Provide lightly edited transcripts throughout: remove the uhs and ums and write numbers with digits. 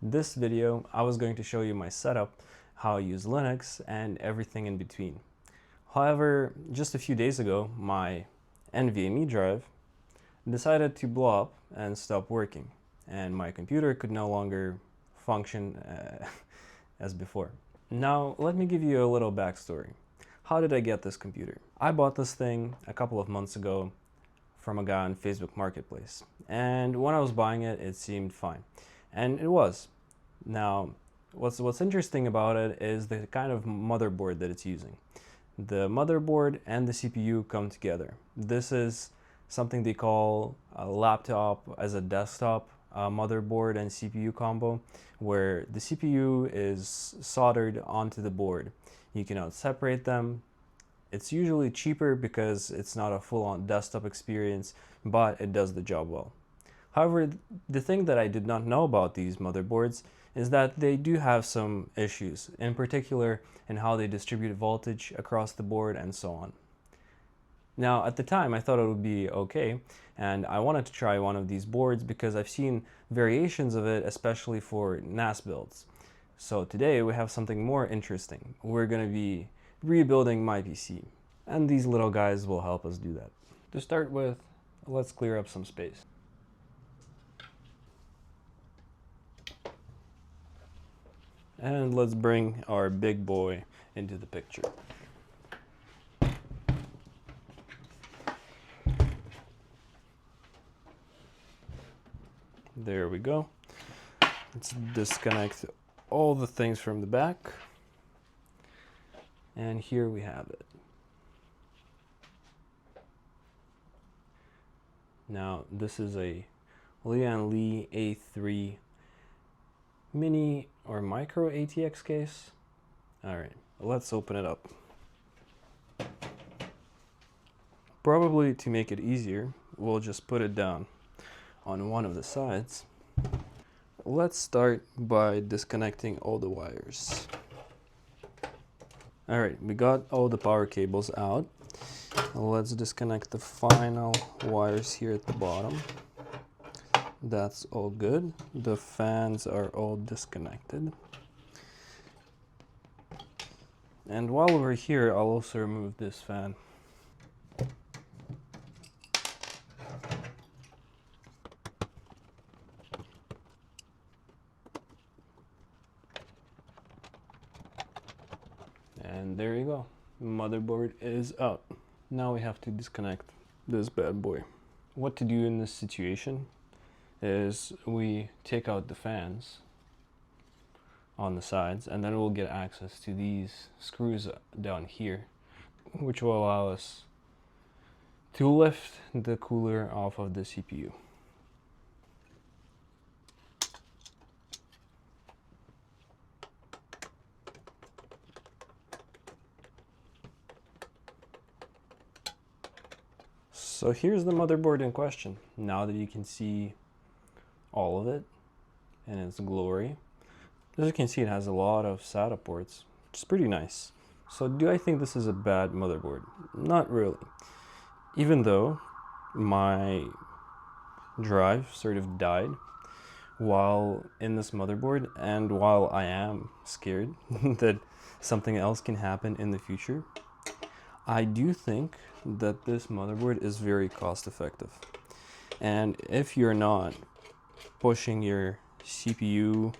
This video, I was going to show you my setup, how I use Linux, and everything in between. However, just a few days ago, my NVMe drive decided to blow up and stop working, and my computer could no longer function as before. Now, let me give you a little backstory. How did I get this computer? I bought this thing a couple of months ago from a guy on Facebook Marketplace, and when I was buying it, it seemed fine, and it was. Now, what's interesting about it is the kind of motherboard that it's using. The motherboard and the CPU come together. This is something they call a laptop as a desktop motherboard and CPU combo, where the CPU is soldered onto the board. You cannot separate them. It's usually cheaper because it's not a full-on desktop experience, but it does the job well. However, the thing that I did not know about these motherboards is that they do have some issues, in particular in how they distribute voltage across the board and so on. Now, at the time, I thought it would be okay, and I wanted to try one of these boards because I've seen variations of it, especially for NAS builds. So today we have something more interesting. We're going to be rebuilding my PC, and these little guys will help us do that. To start with, let's clear up some space. And let's bring our big boy into the picture. There we go. Let's disconnect all the things from the back. And here we have it. Now, this is a Lian Li A3 mini or micro ATX case. All right, let's open it up. Probably to make it easier, we'll just put it down on one of the sides. Let's start by disconnecting all the wires. All right, we got all the power cables out. Let's disconnect the final wires here at the bottom. That's all good. The fans are all disconnected. And while we're here, I'll also remove this fan. And there you go. Motherboard is out. Now we have to disconnect this bad boy. What to do in this situation is we take out the fans on the sides, and then we'll get access to these screws down here, which will allow us to lift the cooler off of the CPU. So here's the motherboard in question. Now that you can see all of it in its glory. As you can see, it has a lot of SATA ports, which is pretty nice. So do I think this is a bad motherboard? Not really. Even though my drive sort of died while in this motherboard, and while I am scared that something else can happen in the future, I do think that this motherboard is very cost effective. And if you're not pushing your CPU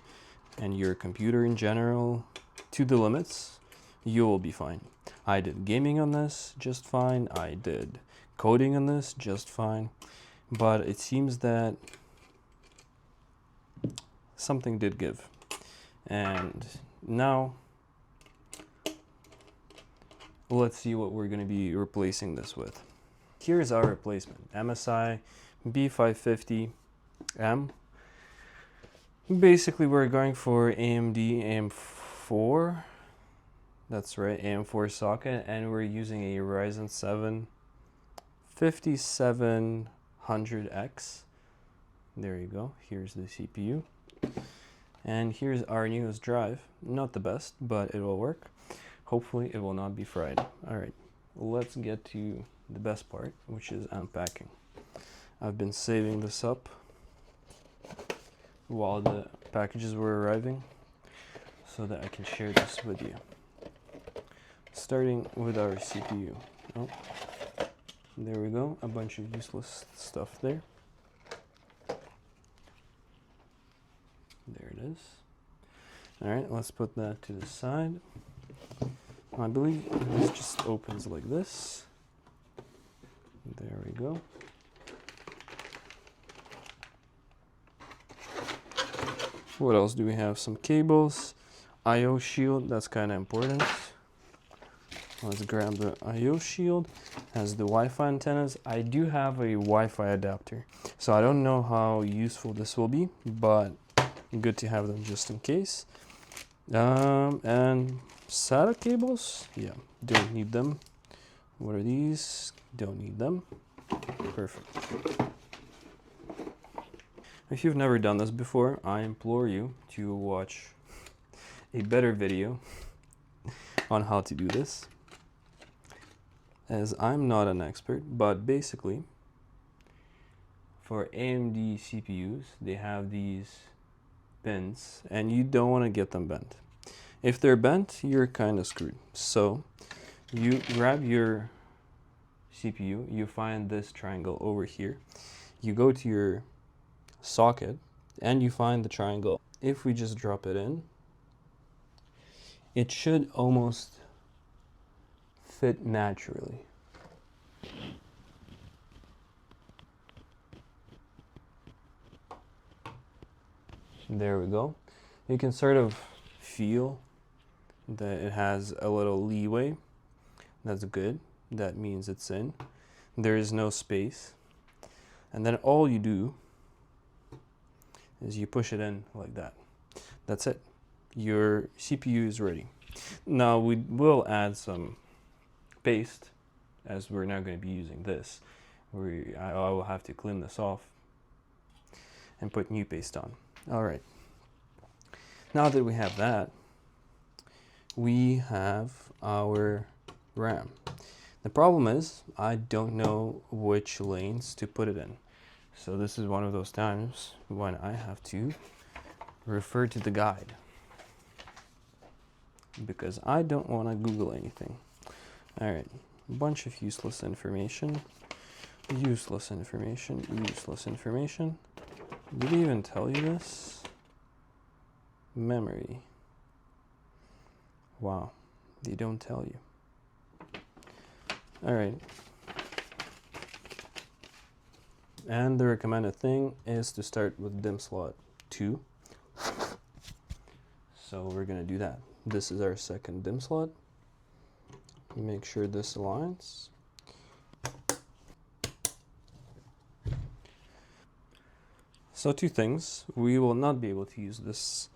and your computer in general to the limits, you will be fine. I did gaming on this just fine. I did coding on this just fine. But it seems that something did give. And now, let's see what we're going to be replacing this with. Here's our replacement. MSI B550M. Basically, we're going for AMD AM4. That's right, AM4 socket, and we're using a Ryzen 7 5700X. There you go. Here's the CPU. And here's our newest drive. Not the best, but it will work. Hopefully, it will not be fried. All right, let's get to the best part, which is unpacking. I've been saving this up while the packages were arriving so that I can share this with you. Starting with our CPU. Oh, there we go, a bunch of useless stuff there. There it is. Alright, let's put that to the side. I believe this just opens like this. There we go. What else do we have? Some cables, I/O shield, that's kind of important. Let's grab the I/O shield. Has the Wi-Fi antennas. I do have a Wi-Fi adapter, so I don't know how useful this will be, but good to have them just in case. And SATA cables, yeah, don't need them. What are these? Don't need them. Perfect. If you've never done this before, I implore you to watch a better video on how to do this, as I'm not an expert, but basically for AMD CPUs, they have these pins and you don't want to get them bent. If they're bent, you're kind of screwed. So you grab your CPU, you find this triangle over here, you go to your socket and you find the triangle. If we just drop it in, it should almost fit naturally. There we go. You can sort of feel that it has a little leeway. That's good. That means it's in. There is no space. And then all you do is you push it in like that. That's it. Your CPU is ready. Now we will add some paste, as we're now going to be using this. I will have to clean this off and put new paste on. Alright. Now that we have that, we have our RAM. The problem is I don't know which lanes to put it in. So this is one of those times when I have to refer to the guide, because I don't want to Google anything. Alright, a bunch of useless information. Useless information, useless information. Did they even tell you this? Memory. Wow, they don't tell you. Alright. And the recommended thing is to start with DIMM slot 2. So we're going to do that. This is our second DIMM slot. Make sure this aligns. So two things. We will not be able to use this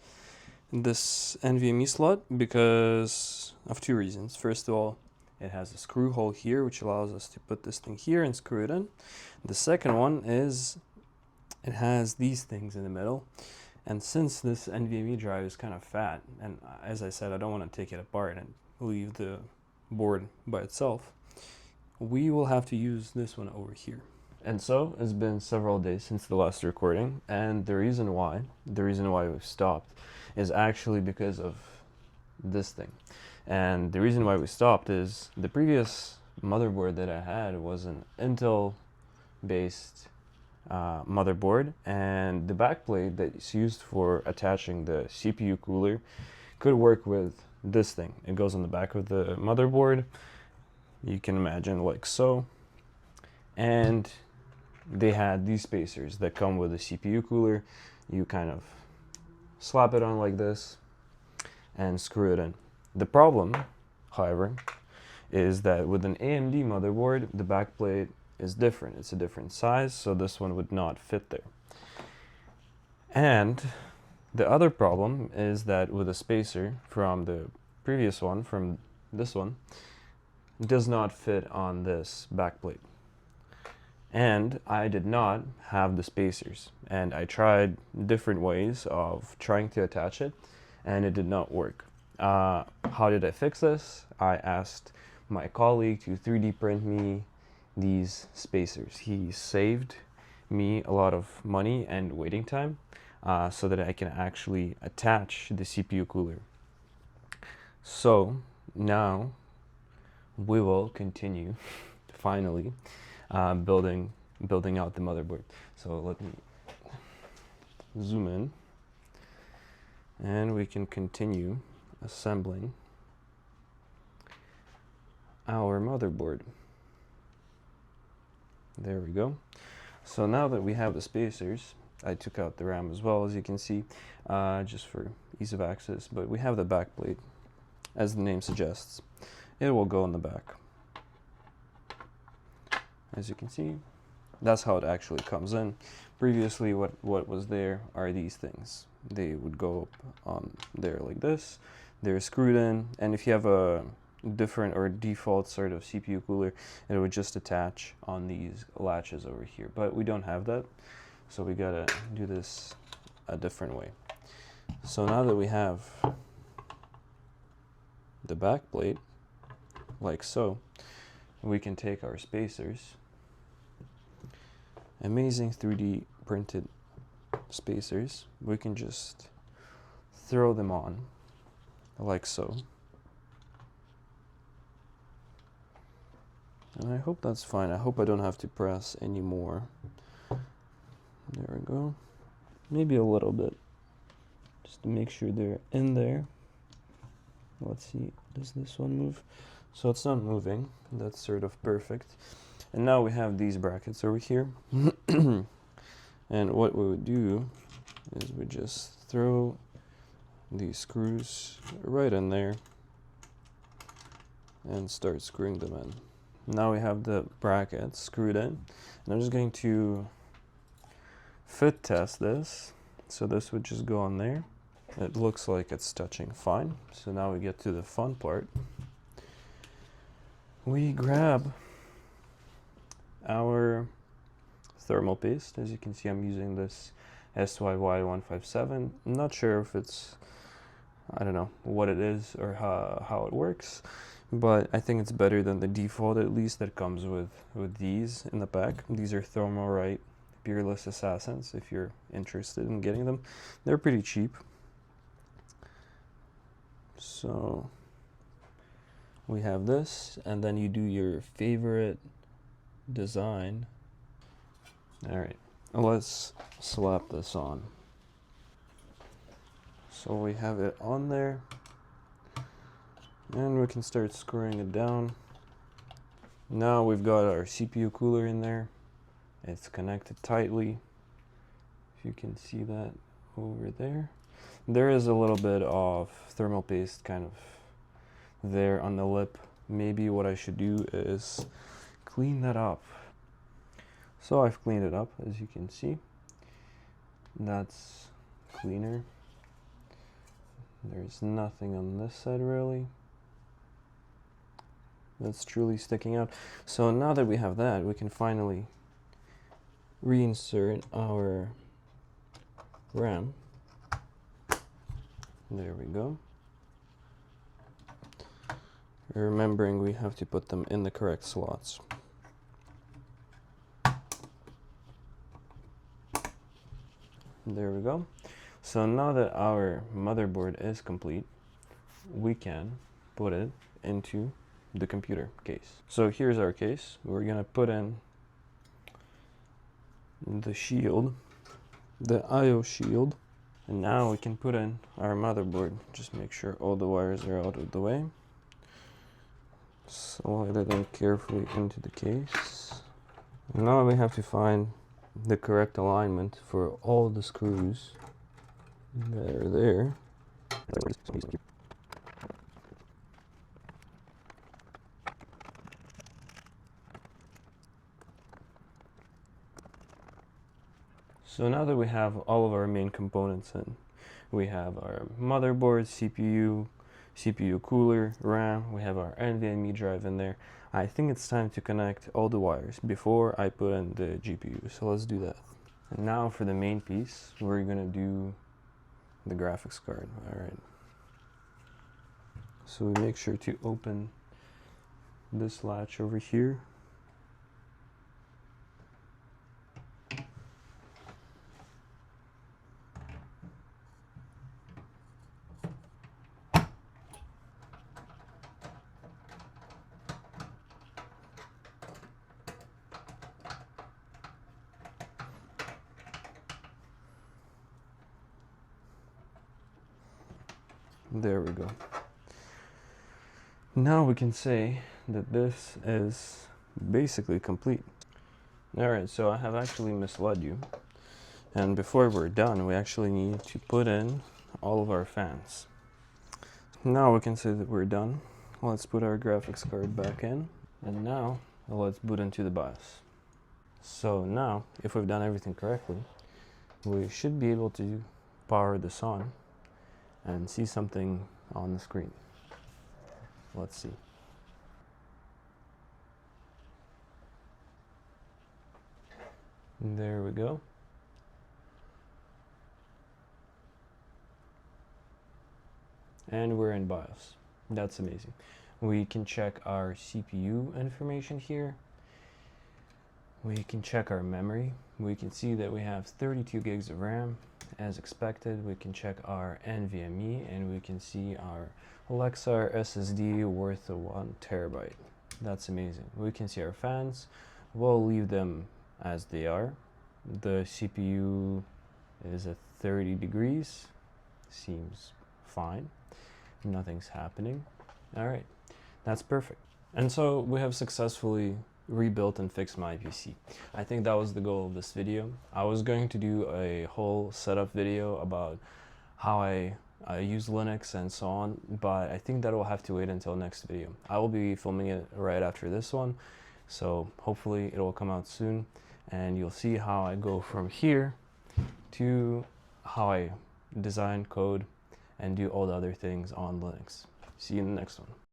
NVMe slot because of two reasons. First of all, it has a screw hole here, which allows us to put this thing here and screw it in. The second one is it has these things in the middle. And since this NVMe drive is kind of fat, and as I said, I don't want to take it apart and leave the board by itself, we will have to use this one over here. And so it's been several days since the last recording, and the reason why we've stopped is actually because of this thing. And the reason why we stopped is the previous motherboard that I had was an Intel based motherboard, and the backplate that's used for attaching the CPU cooler could work with this thing. It goes on the back of the motherboard, you can imagine, like so. And they had these spacers that come with the CPU cooler. You kind of slap it on like this and screw it in. The problem, however, is that with an AMD motherboard, the backplate is different. It's a different size, so this one would not fit there. And the other problem is that with a spacer from the previous one, from this one, it does not fit on this backplate. And I did not have the spacers, and I tried different ways of trying to attach it, and it did not work. How did I fix this? I asked my colleague to 3D print me these spacers. He saved me a lot of money and waiting time. so that I can actually attach the CPU cooler. So now we will continue finally building out the motherboard. So let me zoom in and we can continue assembling our motherboard. There we go. So now that we have the spacers, I took out the RAM as well, as you can see, just for ease of access, but we have the backplate, as the name suggests. It will go in the back. As you can see, that's how it actually comes in. Previously, what was there are these things. They would go up on there like this. They're screwed in, and if you have a different or default sort of CPU cooler, it would just attach on these latches over here. But we don't have that, so we gotta do this a different way. So now that we have the back plate, like so, we can take our spacers, amazing 3D printed spacers, we can just throw them on like so. And I hope that's fine. I hope I don't have to press anymore. There we go. Maybe a little bit, just to make sure they're in there. Let's see, does this one move? So it's not moving. That's sort of perfect. And now we have these brackets over here. And what we would do is we just throw these screws right in there and start screwing them in. Now we have the brackets screwed in, and I'm just going to fit test this. So this would just go on there. It looks like it's touching fine. So now we get to the fun part. We grab our thermal paste. As you can see, I'm using this SYY157. I'm not sure if it's, I don't know what it is or how it works, but I think it's better than the default, at least, that comes with these in the pack. These are Thermalright Peerless Assassins, if you're interested in getting them. They're pretty cheap. So we have this, and then you do your favorite design. All right, let's slap this on. So we have it on there, and we can start screwing it down. Now we've got our CPU cooler in there. It's connected tightly. If you can see that over there. There is a little bit of thermal paste kind of there on the lip. Maybe what I should do is clean that up. So I've cleaned it up, as you can see. That's cleaner. There's nothing on this side really that's truly sticking out. So now that we have that, we can finally reinsert our RAM. There we go. Remembering we have to put them in the correct slots. There we go. So now that our motherboard is complete, we can put it into the computer case. So here's our case. We're gonna put in the shield, the I/O shield, and now we can put in our motherboard. Just make sure all the wires are out of the way. Slide it in carefully into the case. Now we have to find the correct alignment for all the screws that are there. So now that we have all of our main components in, we have our motherboard, CPU cooler, RAM, we have our NVMe drive in there. I think it's time to connect all the wires before I put in the GPU, so let's do that. And now for the main piece, we're gonna do the graphics card. All right. So we make sure to open this latch over here. There we go. Now we can say that this is basically complete. Alright, so I have actually misled you. And before we're done, we actually need to put in all of our fans. Now we can say that we're done. Let's put our graphics card back in. And now, let's boot into the BIOS. So now, if we've done everything correctly, we should be able to power this on and see something on the screen. Let's see. There we go. And we're in BIOS. That's amazing. We can check our CPU information here. We can check our memory. We can see that we have 32 gigs of RAM as expected. We can check our NVMe and we can see our Lexar SSD worth of 1 terabyte. That's amazing. We can see our fans. We'll leave them as they are. The CPU is at 30 degrees. Seems fine. Nothing's happening. All right, that's perfect. And so we have successfully rebuilt and fixed my PC. I think that was the goal of this video. I was going to do a whole setup video about how I use Linux and so on, but I think that will have to wait until next video. I will be filming it right after this one, so hopefully it will come out soon, and you'll see how I go from here to how I design, code, and do all the other things on Linux. See you in the next one.